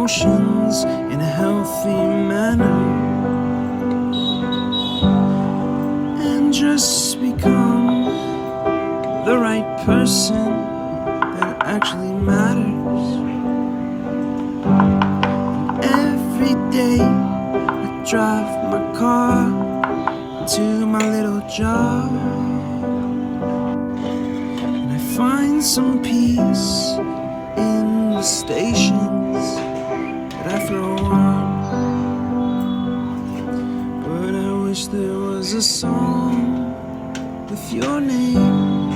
emotions in a healthy manner and just become the right person that actually matters. Every day I drive my car to my little job, and I find some peace in the stations that I throw on. But I wish there was a song with your name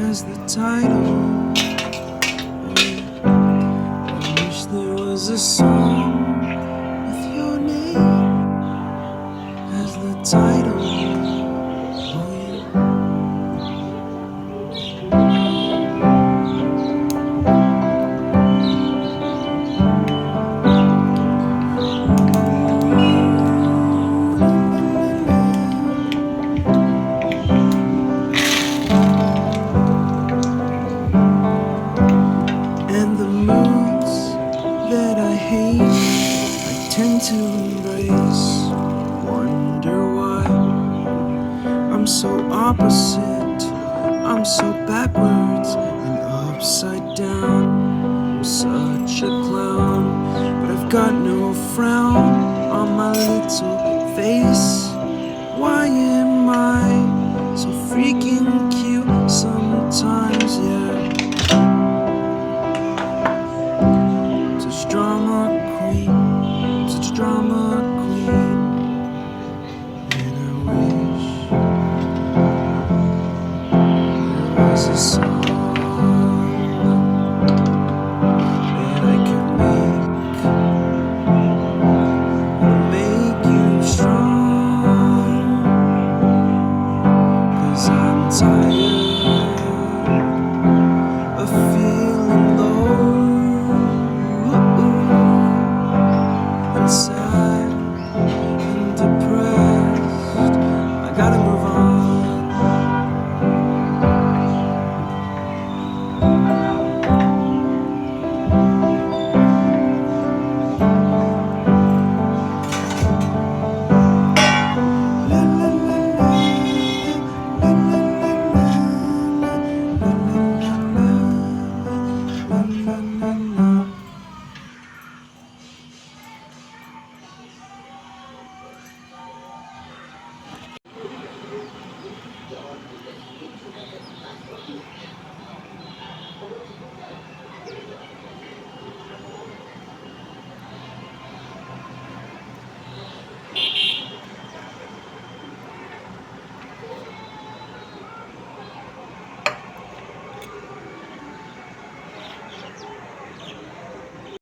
as the title. I wish there was a song with your name as the title. And the moods that I hate, I tend to embrace. Wonder why I'm so opposite, I'm so backwards and upside down. I'm such a clown, but I've got no frown on my little face. Why am I so freaking cute sometimes, yeah? Such drama queen, such drama queen. And I wish there was a song that I could make you strong. 'Cause I'm tired